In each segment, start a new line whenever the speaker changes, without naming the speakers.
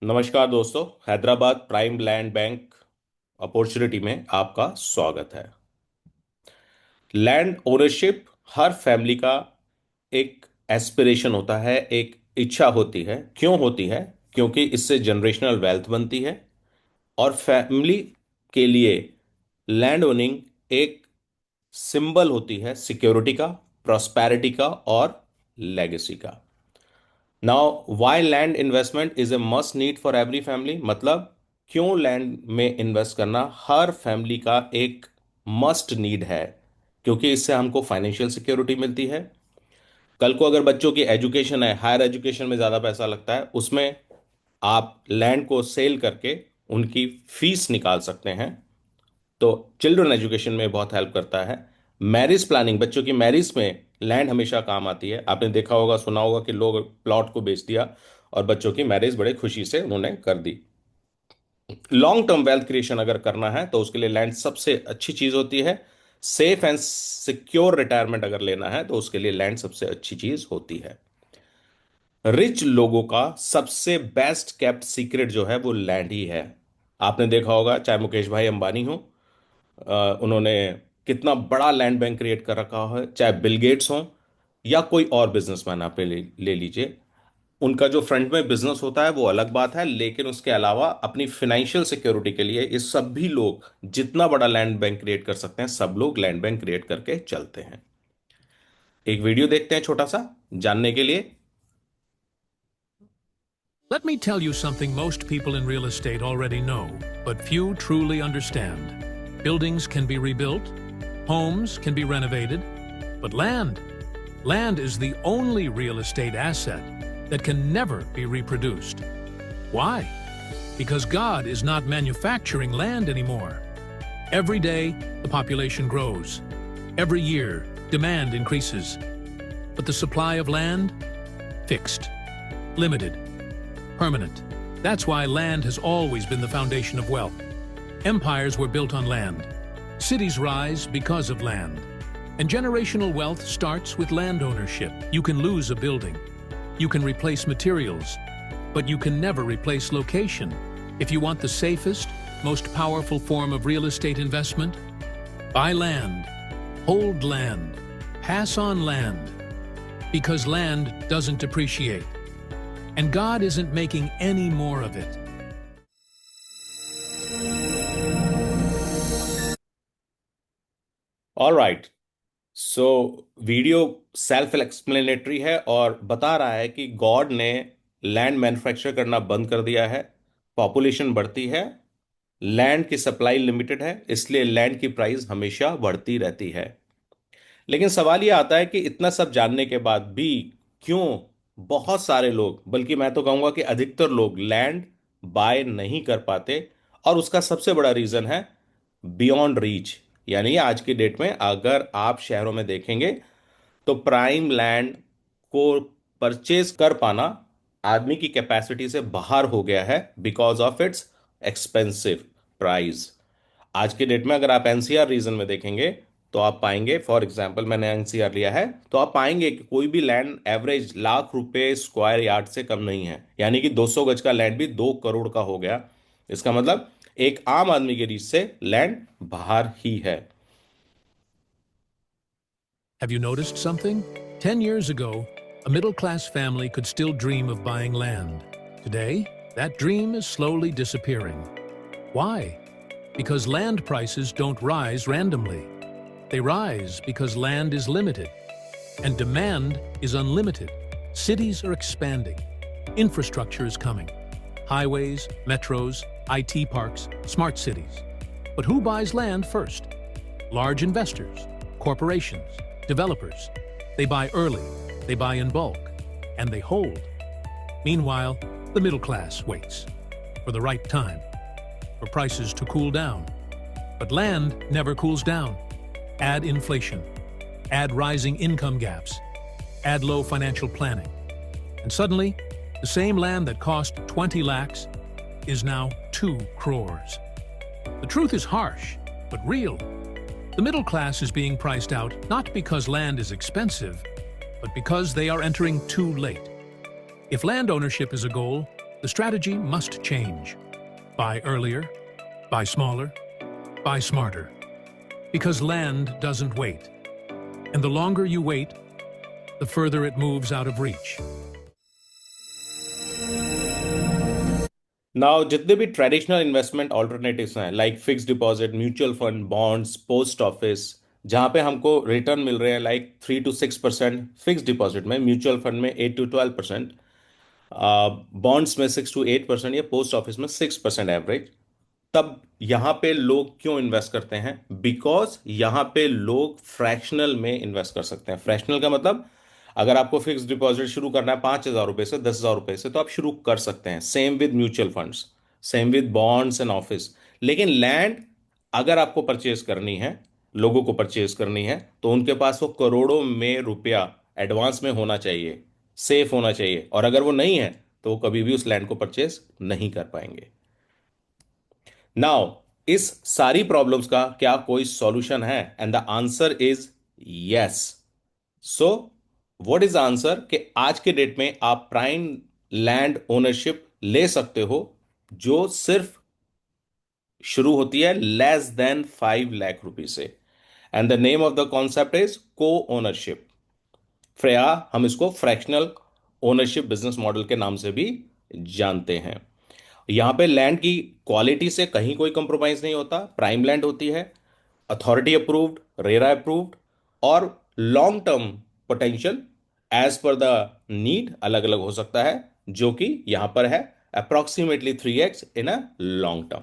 नमस्कार दोस्तों। Hyderabad prime land bank opportunity में आपका स्वागत है। लैंड ओनरशिप हर फैमिली का एक एस्पिरेशन होता है, एक इच्छा होती है। क्यों होती है? क्योंकि इससे जनरेशनल वेल्थ बनती है और फैमिली के लिए लैंड ओनिंग एक सिंबल होती है सिक्योरिटी का, प्रॉस्पेरिटी का और लेगेसी का। Now why land investment is a must need for every family, मतलब क्यों लैंड में इन्वेस्ट करना हर फैमिली का एक मस्ट नीड है। क्योंकि इससे हमको फाइनेंशियल सिक्योरिटी मिलती है। कल को अगर बच्चों की एजुकेशन है, हायर एजुकेशन में ज़्यादा पैसा लगता है, उसमें आप लैंड को सेल करके उनकी फीस निकाल सकते हैं। तो चिल्ड्रन एजुकेशन में बहुत हेल्प करता है। मैरिज प्लानिंग, बच्चों की मैरिज में लैंड हमेशा काम आती है। आपने देखा होगा, सुना होगा कि लोग प्लॉट को बेच दिया और बच्चों की मैरिज बड़े खुशी से उन्होंने कर दी। लॉन्ग टर्म वेल्थ क्रिएशन अगर करना है तो उसके लिए लैंड सबसे अच्छी चीज होती है। सेफ एंड सिक्योर रिटायरमेंट अगर लेना है तो उसके लिए लैंड सबसे अच्छी चीज होती है। रिच लोगों का सबसे बेस्ट केप्ट सीक्रेट जो है वो लैंड ही है। आपने देखा होगा, चाहे मुकेश भाई अंबानी हो, उन्होंने कितना बड़ा लैंड बैंक क्रिएट कर रखा है, चाहे बिल गेट्स हो या कोई और बिजनेसमैन आप ले लीजिए। उनका जो फ्रंट में बिजनेस होता है वो अलग बात है, लेकिन उसके अलावा अपनी फाइनेंशियल सिक्योरिटी के लिए ये सभी लोग जितना बड़ा लैंड बैंक क्रिएट कर सकते हैं, सब लोग लैंड बैंक क्रिएट करके चलते हैं। एक वीडियो देखते हैं छोटा सा जानने के लिए।
Let me tell you something most people in real estate already know, but few truly understand. Buildings can be rebuilt, homes can be renovated, but land is the only real estate asset that can never be reproduced. Why? Because God is not manufacturing land anymore. Every day, the population grows. Every year, demand increases. But the supply of land? Fixed. Limited. Permanent. That's why land has always been the foundation of wealth. Empires were built on land. Cities rise because of land. And generational wealth starts with land ownership. You can lose a building. You can replace materials. But you can never replace location. If you want the safest, most powerful form of real estate investment, buy land. Hold land. Pass on land. Because land doesn't depreciate. And God isn't making any more of it.
All right. So video self explanatory है और बता रहा है कि God ने land manufacture करना बंद कर दिया है। पॉपुलेशन बढ़ती है, लैंड की सप्लाई लिमिटेड है, इसलिए लैंड की प्राइस हमेशा बढ़ती रहती है। लेकिन सवाल यह आता है कि इतना सब जानने के बाद भी क्यों बहुत सारे लोग, बल्कि मैं तो कहूंगा कि अधिकतर लोग लैंड बाय नहीं कर पाते। और उसका सबसे बड़ा रीजन है बियॉन्ड रीच। यानी आज की डेट में अगर आप शहरों में देखेंगे तो प्राइम लैंड को परचेज कर पाना आदमी की कैपेसिटी से बाहर हो गया है, because of its expensive price. आज के डेट में अगर आप एनसीआर रीजन में देखेंगे तो आप पाएंगे, फॉर एग्जांपल मैंने एनसीआर लिया है, तो आप पाएंगे कि कोई भी लैंड एवरेज लाख रुपए स्क्वायर यार्ड से कम नहीं है। यानी कि 200 गज का लैंड भी 2 करोड़ का हो गया। इसका मतलब एक आम आदमी के रीच से लैंड बाहर ही है।
Have you noticed something? 10 years ago, a middle-class family could still dream of buying land. Today, that dream is slowly disappearing. Why? Because land prices don't rise randomly. They rise because land is limited, and demand is unlimited. Cities are expanding. Infrastructure is coming. Highways, metros, IT parks, smart cities. But who buys land first? Large investors, corporations, developers. They buy early, they buy in bulk, and they hold. Meanwhile, the middle class waits for the right time, for prices to cool down. But land never cools down. Add inflation, add rising income gaps, add low financial planning, and suddenly, the same land that cost 20 lakhs is now 2 crores. The truth is harsh, but real. The middle class is being priced out not because land is expensive, but because they are entering too late. If land ownership is a goal, The strategy must change. Buy earlier, buy smaller, buy smarter. Because land doesn't wait. And the longer you wait, the further it moves out of reach.
Now जितने भी traditional investment alternatives हैं like fix deposit, mutual fund, bonds, post office, जहां पे हमको return मिल रहे हैं like 3 to 6%, fix deposit में, mutual fund में 8 to 12%, बॉन्ड्स में 6 to 8% या पोस्ट ऑफिस में 6% एवरेज। तब यहां पे लोग क्यों इन्वेस्ट करते हैं? बिकॉज यहां पे लोग फ्रैक्शनल में इन्वेस्ट कर सकते हैं। फ्रैक्शनल का मतलब, अगर आपको फिक्स डिपॉजिट शुरू करना है 5,000 रुपए से, 10,000 रुपए से, तो आप शुरू कर सकते हैं। Same with mutual funds, same with bonds and office. लेकिन लैंड अगर आपको परचेज करनी है, लोगों को परचेज करनी है, तो उनके पास वो करोड़ों में रुपया एडवांस में होना चाहिए, सेफ होना चाहिए। और अगर वो नहीं है तो वो कभी भी उस लैंड को परचेज नहीं कर पाएंगे। नाउ इस सारी प्रॉब्लम्स का क्या कोई सॉल्यूशन है? And the answer is yes. So what is the answer? कि आज के डेट में आप प्राइम लैंड ओनरशिप ले सकते हो जो सिर्फ शुरू होती है less than 5 लाख रुपए से। And the name of the concept is को ओनरशिप। फ्रेया हम इसको फ्रैक्शनल ओनरशिप बिजनेस मॉडल के नाम से भी जानते हैं। यहां पे लैंड की क्वालिटी से कहीं कोई कंप्रोमाइज नहीं होता। प्राइम लैंड होती है, अथॉरिटी अप्रूव्ड, रेरा अप्रूव्ड, और long term potential as per the need अलग अलग हो सकता है, जो कि यहां पर है approximately 3x in a long term.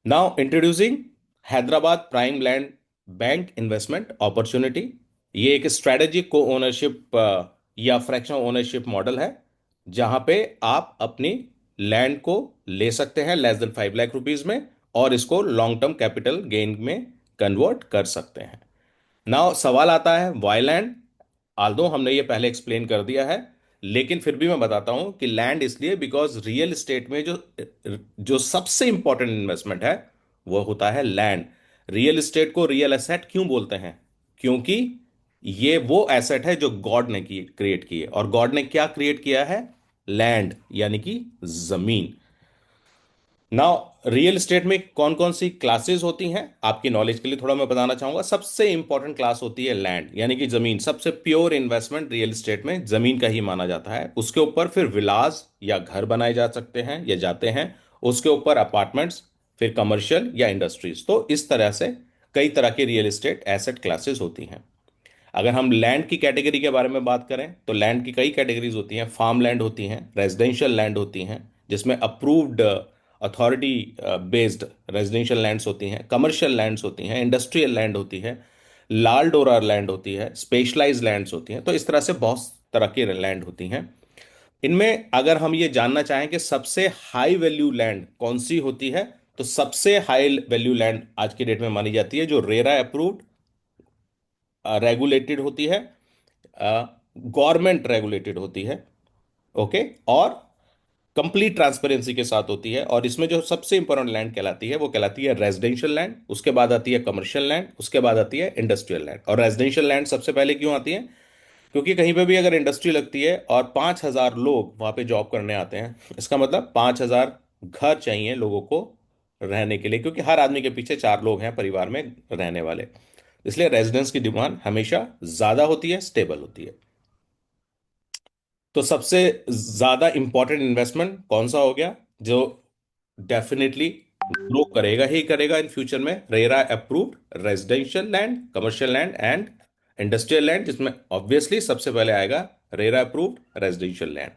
Now introducing Hyderabad prime land bank investment opportunity. ये एक स्ट्रेटेजिक को ओनरशिप या फ्रैक्शनल ओनरशिप मॉडल है, जहां पे आप अपनी लैंड को ले सकते हैं less than 5 लाख रुपीज में, और इसको लॉन्ग टर्म कैपिटल गेन में कन्वर्ट कर सकते हैं। नाउ सवाल आता है वाई लैंड? आल्दो हमने ये पहले एक्सप्लेन कर दिया है, लेकिन फिर भी मैं बताता हूं कि लैंड इसलिए बिकॉज रियल एस्टेट में जो जो सबसे इंपॉर्टेंट इन्वेस्टमेंट है वो होता है लैंड। रियल एस्टेट को रियल एसेट क्यों बोलते हैं? क्योंकि ये वो एसेट है जो गॉड ने क्रिएट की है। और गॉड ने क्या क्रिएट किया है? लैंड, यानी कि जमीन। नाउ रियल एस्टेट में कौन कौन सी क्लासेस होती हैं, आपकी नॉलेज के लिए थोड़ा मैं बताना चाहूंगा। सबसे इंपॉर्टेंट क्लास होती है लैंड, यानी कि जमीन। सबसे प्योर इन्वेस्टमेंट रियल एस्टेट में जमीन का ही माना जाता है। उसके ऊपर फिर विलास या घर बनाए जा सकते हैं या जाते हैं, उसके ऊपर अपार्टमेंट्स, फिर कमर्शियल या इंडस्ट्रीज। तो इस तरह से कई तरह की रियल एस्टेट एसेट क्लासेस होती हैं। अगर हम लैंड की कैटेगरी के बारे में बात करें तो लैंड की कई कैटेगरीज होती हैं। फार्म लैंड होती हैं, रेजिडेंशियल लैंड होती हैं जिसमें approved authority based residential lands होती हैं, कमर्शियल लैंड्स होती हैं, इंडस्ट्रियल लैंड होती है, लाल डोरा लैंड होती है, स्पेशलाइज्ड लैंड्स होती हैं। तो इस तरह से बहुत तरह की लैंड होती हैं। इनमें अगर हम ये जानना चाहें कि सबसे हाई वैल्यू लैंड कौन सी होती है, तो सबसे हाई वैल्यू लैंड आज की डेट में मानी जाती है जो रेरा अप्रूव्ड, रेगुलेटेड होती है, गवर्नमेंट रेगुलेटेड होती है, ओके, और कंप्लीट ट्रांसपेरेंसी के साथ होती है। और इसमें जो सबसे इंपॉर्टेंट लैंड कहलाती है वो कहलाती है रेजिडेंशियल लैंड, उसके बाद आती है कमर्शियल लैंड, उसके बाद आती है इंडस्ट्रियल लैंड। और रेजिडेंशियल लैंड सबसे पहले क्यों आती है? क्योंकि कहीं पे भी अगर इंडस्ट्री लगती है और 5,000 लोग वहां पे जॉब करने आते हैं, इसका मतलब 5,000 घर चाहिए लोगों को रहने के लिए, क्योंकि हर आदमी के पीछे 4 लोग हैं परिवार में रहने वाले। इसलिए रेजिडेंस की डिमांड हमेशा ज्यादा होती है, स्टेबल होती है। तो सबसे ज्यादा इंपॉर्टेंट इन्वेस्टमेंट कौन सा हो गया जो डेफिनेटली ग्रो करेगा ही करेगा इन फ्यूचर में? RERA approved residential land, commercial land and industrial land, जिसमें ऑब्वियसली सबसे पहले आएगा RERA approved residential land.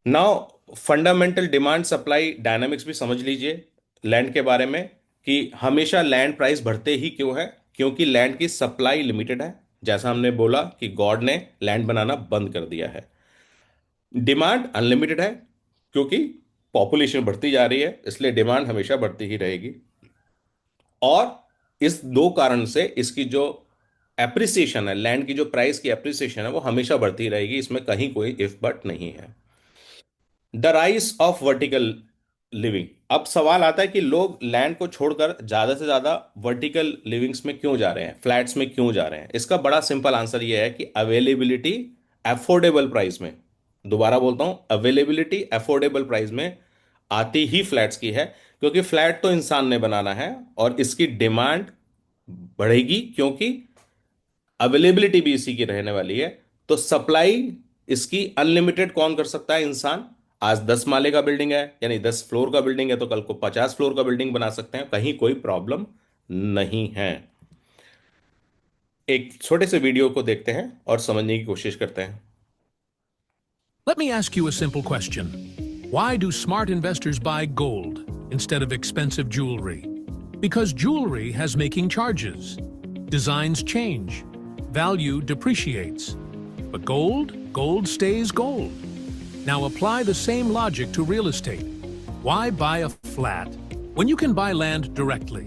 Now fundamental demand supply dynamics भी समझ लीजिए लैंड के बारे में, कि हमेशा लैंड प्राइस बढ़ते ही क्यों है? क्योंकि लैंड की सप्लाई लिमिटेड है। जैसा हमने बोला कि गॉड ने लैंड बनाना बंद कर दिया है। डिमांड अनलिमिटेड है, क्योंकि पॉपुलेशन बढ़ती जा रही है, इसलिए डिमांड हमेशा बढ़ती ही रहेगी। और इस दो कारण से इसकी जो एप्रिसिएशन है, लैंड की जो प्राइस की एप्रिसिएशन है, वो हमेशा बढ़ती रहेगी। इसमें कहीं कोई इफ बट नहीं है। The rise of vertical living. अब सवाल आता है कि लोग लैंड को छोड़कर ज्यादा से ज्यादा वर्टिकल लिविंग्स में क्यों जा रहे हैं, फ्लैट्स में क्यों जा रहे हैं? इसका बड़ा सिंपल आंसर यह है कि अवेलेबिलिटी, अफोर्डेबल प्राइस में। दोबारा बोलता हूं, अवेलेबिलिटी अफोर्डेबल प्राइस में आती ही फ्लैट्स की है, क्योंकि फ्लैट तो इंसान ने बनाना है और इसकी डिमांड बढ़ेगी, क्योंकि अवेलेबिलिटी भी इसी की रहने वाली है। तो सप्लाई इसकी अनलिमिटेड कौन कर सकता है? इंसान। आज 10 माले का बिल्डिंग है, यानी 10 फ्लोर का बिल्डिंग है, तो कल को 50 फ्लोर का बिल्डिंग बना सकते हैं, कहीं कोई प्रॉब्लम नहीं है। एक छोटे से वीडियो को देखते हैं और समझने की कोशिश करते हैं।
Let me ask you a simple question. Why do smart investors buy gold instead of expensive jewelry? Because jewelry has making charges. Designs change. Value depreciates. But gold stays gold. Now apply the same logic to real estate. Why buy a flat when you can buy land directly?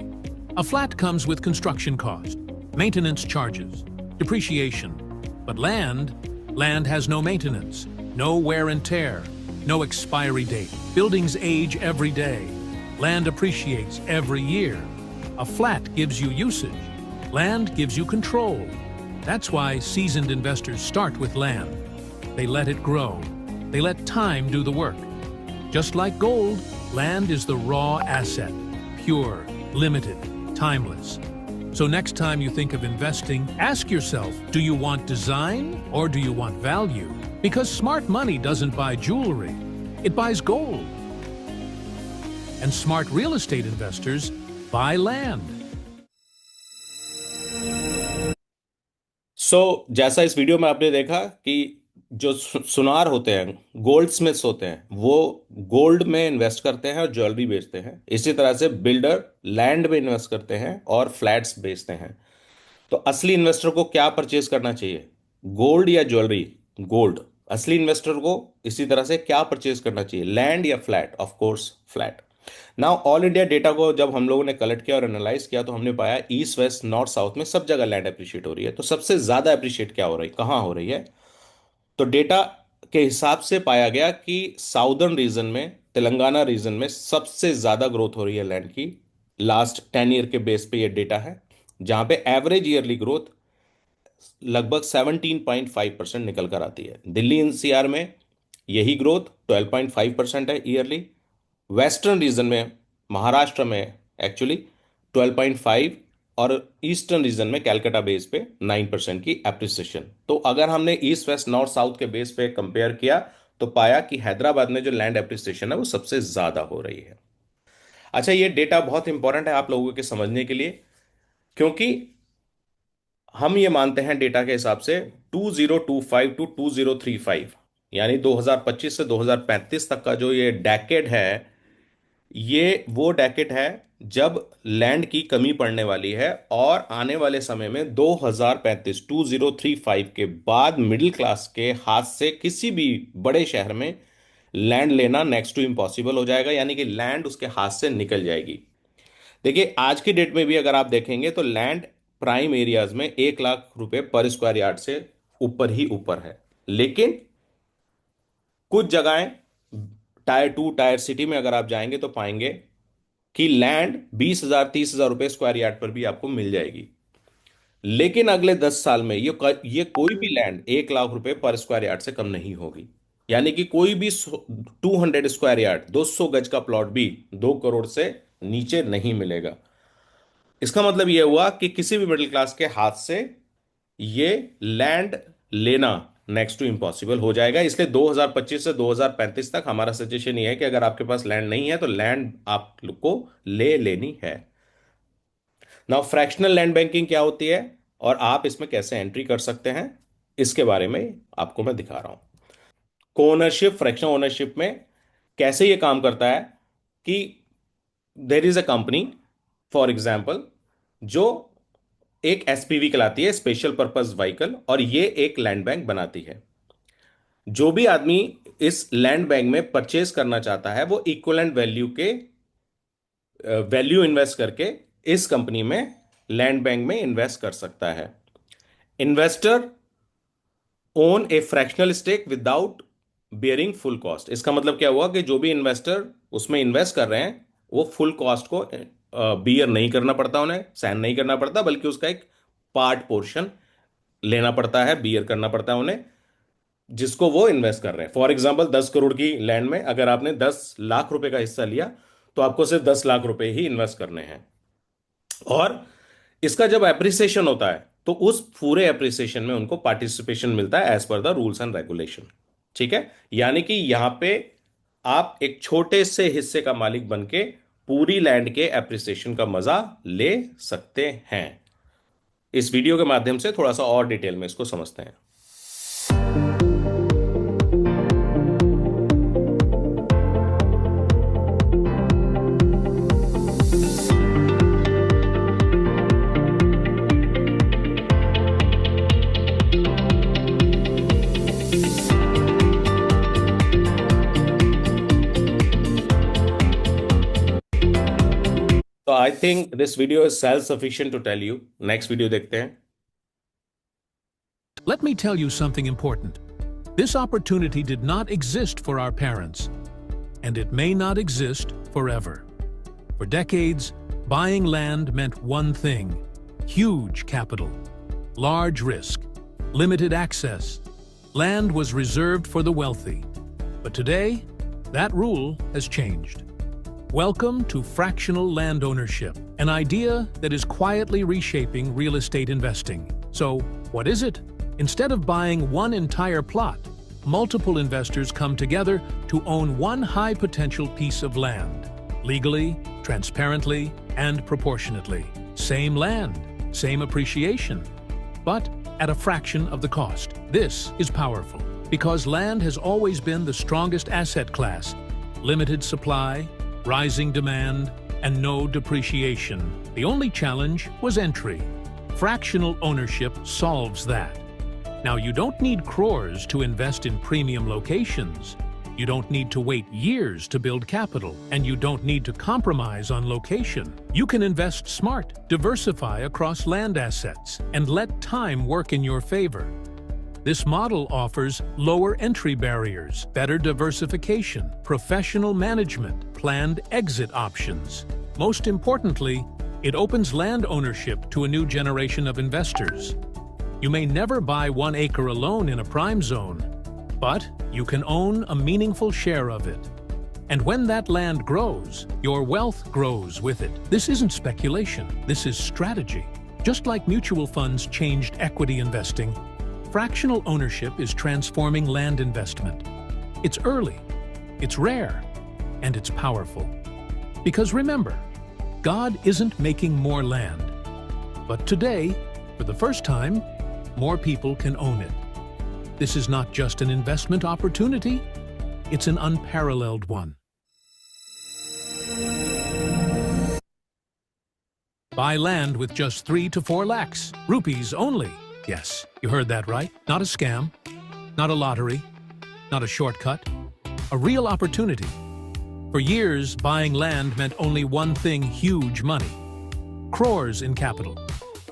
A flat comes with construction cost, maintenance charges, depreciation. But land has no maintenance, no wear and tear, no expiry date. Buildings age every day. Land appreciates every year. A flat gives you usage. Land gives you control. That's why seasoned investors start with land. They let it grow. They let time do the work. Just like gold, land is the raw asset, pure, limited, timeless. So next time you think of investing, ask yourself, do you want design or do you want value? Because smart money doesn't buy jewelry, it buys gold. And smart real estate investors buy land.
जैसा इस video में आपने देखा कि जो सुनार होते हैं, गोल्ड स्मिथ्स होते हैं, वो गोल्ड में इन्वेस्ट करते हैं और ज्वेलरी बेचते हैं। इसी तरह से बिल्डर लैंड में इन्वेस्ट करते हैं और फ्लैट्स बेचते हैं। तो असली इन्वेस्टर को क्या परचेज करना चाहिए, गोल्ड या ज्वेलरी? गोल्ड। असली इन्वेस्टर को इसी तरह से क्या परचेज करना चाहिए, लैंड या flat? Of course flat. Now all India data को जब हम लोगों ने कलेक्ट किया और एनालाइज किया, तो हमने पाया ईस्ट वेस्ट नॉर्थ साउथ में सब जगह लैंड अप्रिशिएट हो रही है। तो सबसे ज्यादा अप्रिशिएट क्या हो रही, कहाँ हो रही है? तो डेटा के हिसाब से पाया गया कि साउदर्न रीजन में, तेलंगाना रीजन में सबसे ज्यादा ग्रोथ हो रही है लैंड की। लास्ट 10 ईयर के बेस पे ये डेटा है, जहां पे एवरेज ईयरली ग्रोथ लगभग 17.5% निकल कर आती है। दिल्ली एनसीआर में यही ग्रोथ 12.5% है ईयरली। वेस्टर्न रीजन में, महाराष्ट्र में एक्चुअली 12.5, और ईस्टर्न रीजन में कैलकाटा बेस पे 9% की एप्रिसिएशन। तो अगर हमने ईस्ट वेस्ट नॉर्थ साउथ के बेस पे कंपेयर किया, तो पाया कि हैदराबाद में जो लैंड एप्रिसिएशन है वो सबसे ज्यादा हो रही है। अच्छा, ये डेटा बहुत इंपॉर्टेंट है आप लोगों के समझने के लिए, क्योंकि हम ये मानते हैं डेटा के हिसाब से 2025 टू 2035, यानी 2025 से 2035 तक का जो ये डेकेड है, ये वो डेकेड है जब लैंड की कमी पड़ने वाली है। और आने वाले समय में 2035 2035 के बाद मिडिल क्लास के हाथ से किसी भी बड़े शहर में लैंड लेना नेक्स्ट टू इम्पॉसिबल हो जाएगा, यानी कि लैंड उसके हाथ से निकल जाएगी। देखिए, आज की डेट में भी अगर आप देखेंगे तो लैंड प्राइम एरियाज में 1 लाख रुपए पर स्क्वायर यार्ड से ऊपर ही ऊपर है। लेकिन कुछ जगहें, टायर 2 टायर सिटी में अगर आप जाएंगे तो पाएंगे कि लैंड 20,000 30,000 रुपए स्क्वायर यार्ड पर भी आपको मिल जाएगी। लेकिन अगले 10 साल में ये कोई भी लैंड 1 लाख रुपए पर स्क्वायर यार्ड से कम नहीं होगी। यानी कि कोई भी 200 स्क्वायर यार्ड, 200 गज का प्लॉट भी 2 करोड़ से नीचे नहीं मिलेगा। इसका मतलब यह हुआ कि किसी भी मिडिल क्लास के हाथ से ये लैंड लेना नेक्स्ट टू इम्पॉसिबल हो जाएगा। इसलिए 2025 से 2035 तक हमारा सजेशन ये है कि अगर आपके पास लैंड नहीं है तो लैंड आपको ले लेनी है। नाउ फ्रैक्शनल लैंड बैंकिंग क्या होती है और आप इसमें कैसे एंट्री कर सकते हैं, इसके बारे में आपको मैं दिखा रहा हूं। कोओनरशिप, फ्रैक्शनल ओनरशिप में कैसे ये काम करता है कि there is a company, for example, जो एक एसपीवी कहलाती है, स्पेशल पर्पस व्हीकल, और ये एक लैंड बैंक बनाती है। जो भी आदमी इस लैंड बैंक में परचेज करना चाहता है वो इक्विवेलेंट वैल्यू के वैल्यू इन्वेस्ट करके इस कंपनी में, लैंड बैंक में इन्वेस्ट कर सकता है। Investor own a fractional stake without bearing full cost. इसका मतलब क्या हुआ कि जो भी इन्वेस्टर उसमें इन्वेस्ट कर रहे हैं वो फुल कॉस्ट को बियर नहीं करना पड़ता, उन्हें सहन नहीं करना पड़ता, बल्कि उसका एक पार्ट पोर्शन लेना पड़ता है, बियर करना पड़ता है उन्हें। जिसको वो इन्वेस्ट कर रहे हैं। फॉर एग्जाम्पल 10 करोड़ की लैंड में अगर आपने 10 लाख रुपए का हिस्सा लिया, तो आपको सिर्फ 10 लाख रुपए ही इन्वेस्ट करने हैं। और इसका जब एप्रिसिएशन होता है, तो उस पूरे एप्रिसिएशन में उनको पार्टिसिपेशन मिलता है as per the rules and regulation. ठीक है, यानी कि यहां पे आप एक छोटे से हिस्से का मालिक बन के पूरी लैंड के एप्रिसिएशन का मजा ले सकते हैं। इस वीडियो के माध्यम से थोड़ा सा और डिटेल में इसको समझते हैं। तो I think this video is self sufficient to tell you. Next video देखते हैं।
Let me tell you something important. This opportunity did not exist for our parents, and it may not exist forever. For decades, buying land meant one thing: huge capital, large risk, limited access. Land was reserved for the wealthy. But today, that rule has changed. Welcome to fractional land ownership, an idea that is quietly reshaping real estate investing. So, what is it? Instead of buying one entire plot, multiple investors come together to own one high-potential piece of land, legally, transparently, and proportionately. Same land, same appreciation, but at a fraction of the cost. This is powerful, because land has always been the strongest asset class. Limited supply, rising demand, and no depreciation. The only challenge was entry. Fractional ownership solves that. Now, you don't need crores to invest in premium locations. You don't need to wait years to build capital, and you don't need to compromise on location. You can invest smart, diversify across land assets, and let time work in your favor. This model offers lower entry barriers, better diversification, professional management, planned exit options. Most importantly, it opens land ownership to a new generation of investors. You may never buy 1 acre alone in a prime zone, but you can own a meaningful share of it. And when that land grows, your wealth grows with it. This isn't speculation, this is strategy. Just like mutual funds changed equity investing, fractional ownership is transforming land investment. It's early, it's rare, and it's powerful. Because remember, God isn't making more land. But today, for the first time, more people can own it. This is not just an investment opportunity, it's an unparalleled one. Buy land with just 3 to 4 lakhs rupees only. Yes, you heard that right. Not a scam, not a lottery, not a shortcut. A real opportunity. For years, buying land meant only one thing: huge money. Crores in capital.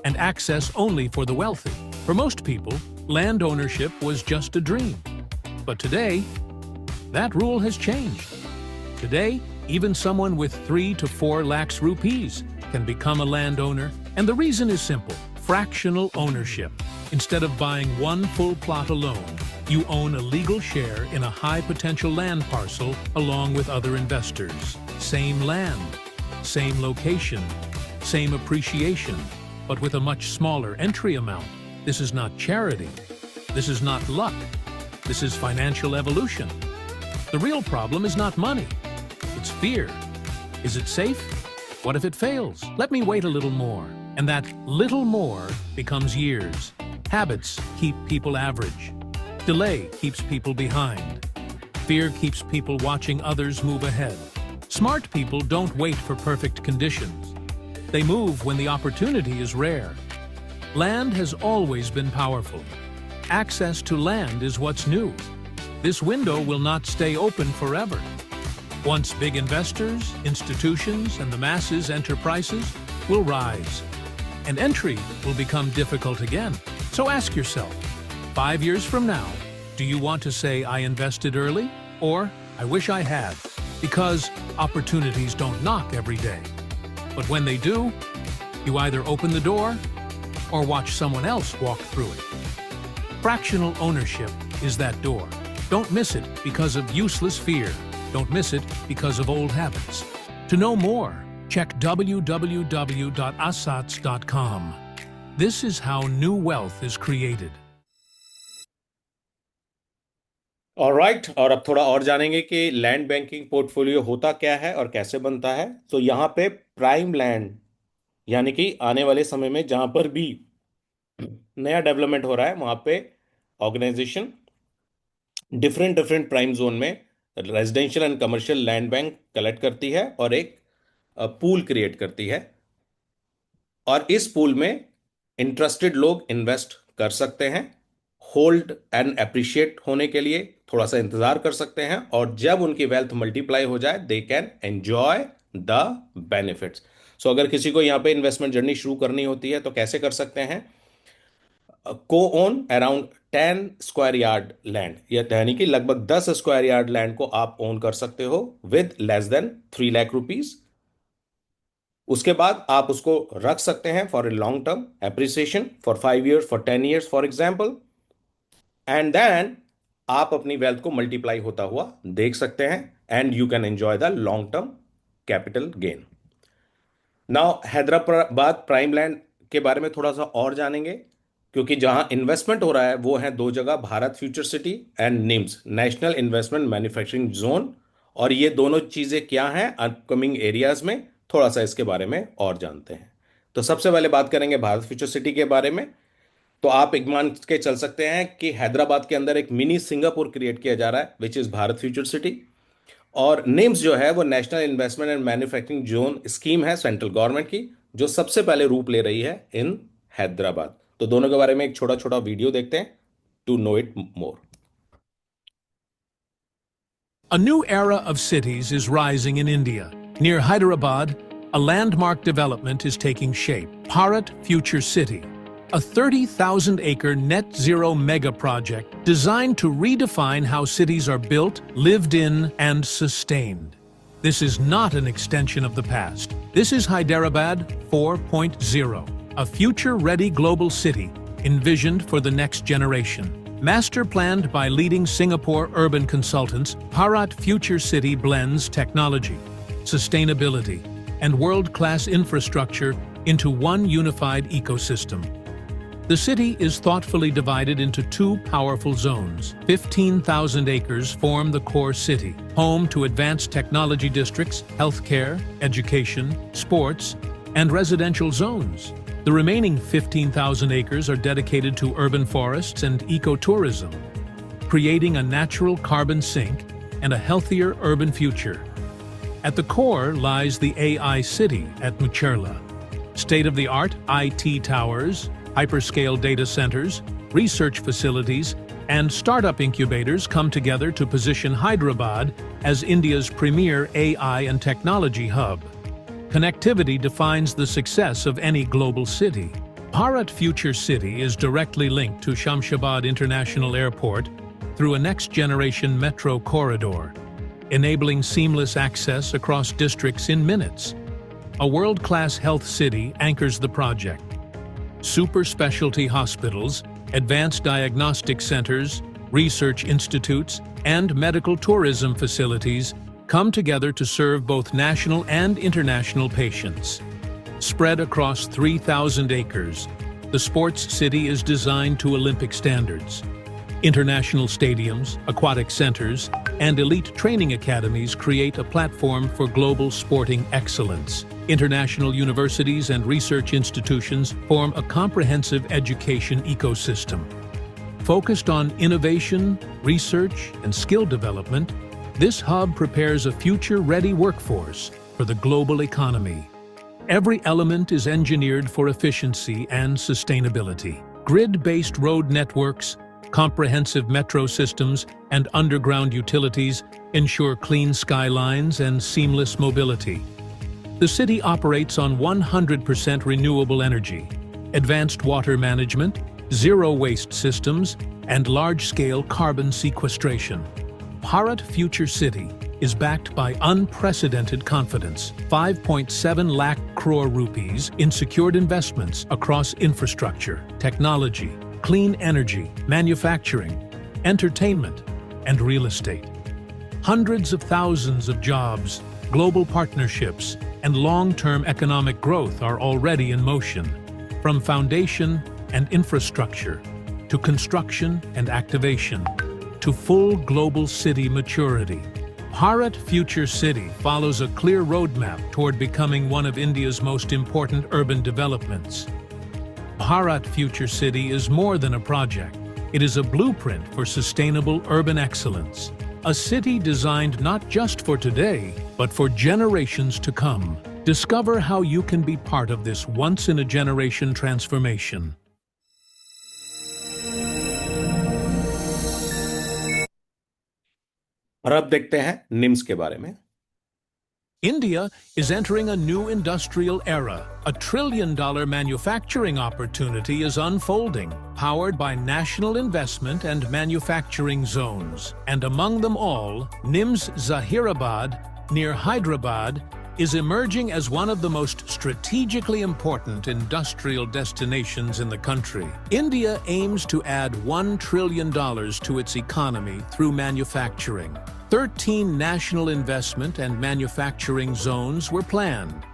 And access only for the wealthy. For most people, land ownership was just a dream. But today, that rule has changed. Today, even someone with 3 to 4 lakhs rupees can become a landowner, and the reason is simple: fractional ownership. Instead of buying one full plot alone, you own a legal share in a high-potential land parcel along with other investors. Same land, same location, same appreciation, but with a much smaller entry amount. This is not charity. This is not luck. This is financial evolution. The real problem is not money. It's fear. Is it safe? What if it fails? Let me wait a little more. And that little more becomes years. Habits keep people average. Delay keeps people behind. Fear keeps people watching others move ahead. Smart people don't wait for perfect conditions. They move when the opportunity is rare. Land has always been powerful. Access to land is what's new. This window will not stay open forever. Once big investors, institutions, and the masses enter, prices will rise, and entry will become difficult again. So ask yourself, 5 years from now, do you want to say, I invested early? Or, I wish I had? Because opportunities don't knock every day. But when they do, you either open the door or watch someone else walk through it. Fractional ownership is that door. Don't miss it because of useless fear. Don't miss it because of old habits. To know more, check www.assats.com. This is how new wealth is created.
Alright, और अब थोड़ा और जानेंगे कि land banking portfolio होता क्या है और कैसे बनता है। तो यहाँ पे प्राइम लैंड, यानी कि आने वाले समय में जहां पर भी नया डेवलपमेंट हो रहा है वहां पे organisation different different prime zone में residential and commercial land bank collect करती है और एक पूल क्रिएट करती है, और इस पूल में इंटरेस्टेड लोग इन्वेस्ट कर सकते हैं। होल्ड एंड अप्रिशिएट होने के लिए थोड़ा सा इंतजार कर सकते हैं, और जब उनकी वेल्थ मल्टीप्लाई हो जाए they can enjoy the benefits. So अगर किसी को यहाँ पे इन्वेस्टमेंट जर्नी शुरू करनी होती है तो कैसे कर सकते हैं? को own around 10 square yard land, यानी कि लगभग 10 स्क्वायर यार्ड लैंड को आप ओन कर सकते हो with less than 3 lakh rupees. उसके बाद आप उसको रख सकते हैं for a long term appreciation, for 5 years, for 10 years for example, and then आप अपनी वेल्थ को मल्टीप्लाई होता हुआ देख सकते हैं, and you can enjoy the long term capital gain. Now Hyderabad prime land के बारे में थोड़ा सा और जानेंगे, क्योंकि जहां इन्वेस्टमेंट हो रहा है वो है दो जगह, Bharat future city and NIMS, national investment manufacturing zone. और ये दोनों चीजें क्या हैं अपकमिंग एरियाज में, थोड़ा सा इसके बारे में और जानते हैं। तो सबसे पहले बात करेंगे भारत फ्यूचर सिटी के बारे में। तो आप एक मान के चल सकते हैं कि हैदराबाद के अंदर एक मिनी सिंगापुर क्रिएट किया जा रहा है which is Bharat future city, और निम्स जो है वो national investment and manufacturing zone scheme है सेंट्रल गवर्नमेंट की, जो सबसे पहले रूप ले रही है इन हैदराबाद। तो दोनों के बारे में एक छोटा छोटा वीडियो देखते हैं to know it more.
A new era of cities is rising in India. Near Hyderabad, a landmark development is taking shape. Bharat Future City, a 30,000-acre net zero mega project designed to redefine how cities are built, lived in, and sustained. This is not an extension of the past. This is Hyderabad 4.0, a future-ready global city envisioned for the next generation. Master planned by leading Singapore urban consultants, Bharat Future City blends technology, sustainability, and world-class infrastructure into one unified ecosystem. The city is thoughtfully divided into two powerful zones. 15,000 acres form the core city, home to advanced technology districts, healthcare, education, sports, and residential zones. The remaining 15,000 acres are dedicated to urban forests and ecotourism, creating a natural carbon sink and a healthier urban future. At the core lies the AI City at Mucherla. State-of-the-art IT towers, hyperscale data centers, research facilities, and startup incubators come together to position Hyderabad as India's premier AI and technology hub. Connectivity defines the success of any global city. Bharat Future City is directly linked to Shamshabad International Airport through a next-generation metro corridor, enabling seamless access across districts in minutes. A world-class health city anchors the project. Super specialty hospitals, advanced diagnostic centers, research institutes, and medical tourism facilities come together to serve both national and international patients. Spread across 3,000 acres, the sports city is designed to Olympic standards. International stadiums, aquatic centers, and elite training academies create a platform for global sporting excellence. International universities and research institutions form a comprehensive education ecosystem. Focused on innovation, research, and skill development, this hub prepares a future-ready workforce for the global economy. Every element is engineered for efficiency and sustainability. Grid-based road networks, comprehensive metro systems, and underground utilities ensure clean skylines and seamless mobility. The city operates on 100% renewable energy, advanced water management, zero-waste systems, and large-scale carbon sequestration. Bharat Future City is backed by unprecedented confidence, 5.7 lakh crore rupees in secured investments across infrastructure, technology, clean energy, manufacturing, entertainment, and real estate. Hundreds of thousands of jobs, global partnerships, and long-term economic growth are already in motion, from foundation and infrastructure to construction and activation to full global city maturity. Bharat Future City follows a clear roadmap toward becoming one of India's most important urban developments. Bharat Future City is more than a project. It is a blueprint for sustainable urban excellence. A city designed not just for today, but for generations to come. Discover how you can be part of this once-in-a-generation transformation.
और अब देखते हैं निम्स के बारे में।
India is entering a new industrial era. A trillion-dollar manufacturing opportunity is unfolding, powered by national investment and manufacturing zones. And among them all, NIMS Zahirabad, near Hyderabad, is emerging as one of the most strategically important industrial destinations in the country. India aims to add $1 trillion to its economy through manufacturing. 13 national investment and manufacturing zones were planned.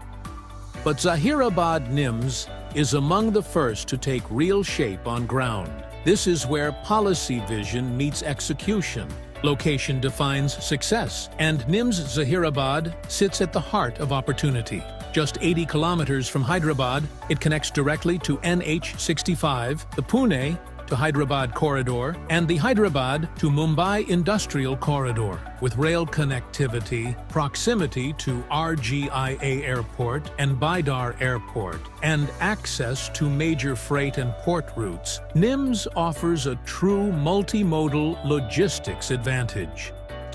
But Zahirabad NIMS is among the first to take real shape on ground. This is where policy vision meets execution. Location defines success, and NIMS Zahirabad sits at the heart of opportunity. Just 80 kilometers from Hyderabad, it connects directly to NH65, the Pune to Hyderabad corridor, and the Hyderabad to Mumbai industrial corridor. With rail connectivity, proximity to RGIA Airport and Bidar Airport, and access to major freight and port routes, NIMS offers a true multimodal logistics advantage.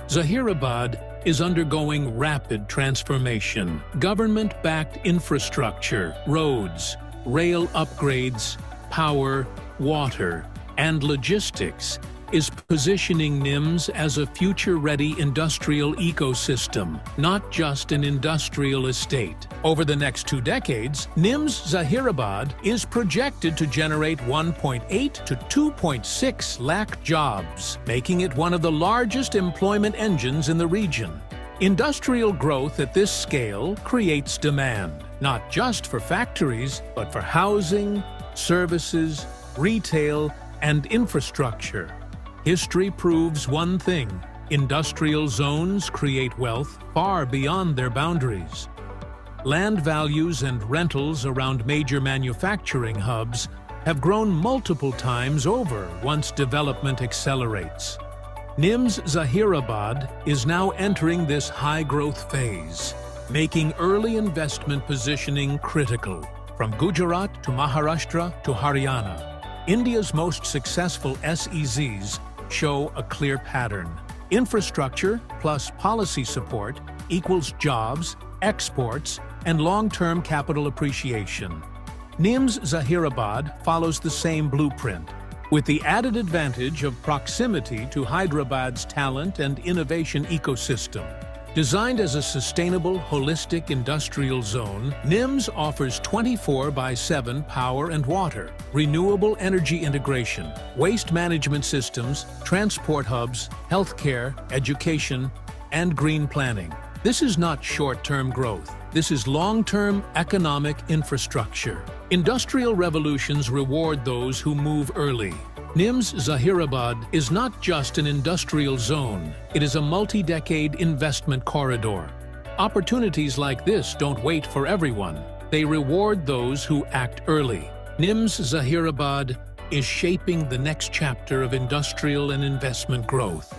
Zahirabad is undergoing rapid transformation. Government-backed infrastructure, roads, rail upgrades, power, water, and logistics is positioning NIMS as a future-ready industrial ecosystem, not just an industrial estate. Over the next 2 decades, NIMS Zahirabad is projected to generate 1.8 to 2.6 lakh jobs, making it one of the largest employment engines in the region. Industrial growth at this scale creates demand, not just for factories, but for housing, services, retail, and infrastructure. History proves one thing: industrial zones create wealth far beyond their boundaries. Land values and rentals around major manufacturing hubs have grown multiple times over once development accelerates. NIMS Zahirabad is now entering this high-growth phase, making early investment positioning critical. From Gujarat to Maharashtra to Haryana, India's most successful SEZs show a clear pattern. Infrastructure plus policy support equals jobs, exports, and long-term capital appreciation. NIMS Zahirabad follows the same blueprint, with the added advantage of proximity to Hyderabad's talent and innovation ecosystem. Designed as a sustainable, holistic industrial zone, NIMS offers 24/7 power and water, renewable energy integration, waste management systems, transport hubs, healthcare, education, and green planning. This is not short-term growth. This is long-term economic infrastructure. Industrial revolutions reward those who move early. NIMS Zahirabad is not just an industrial zone, it is a multi-decade investment corridor. Opportunities like this don't wait for everyone. They reward those who act early. NIMS Zahirabad is shaping the next chapter of industrial and investment growth.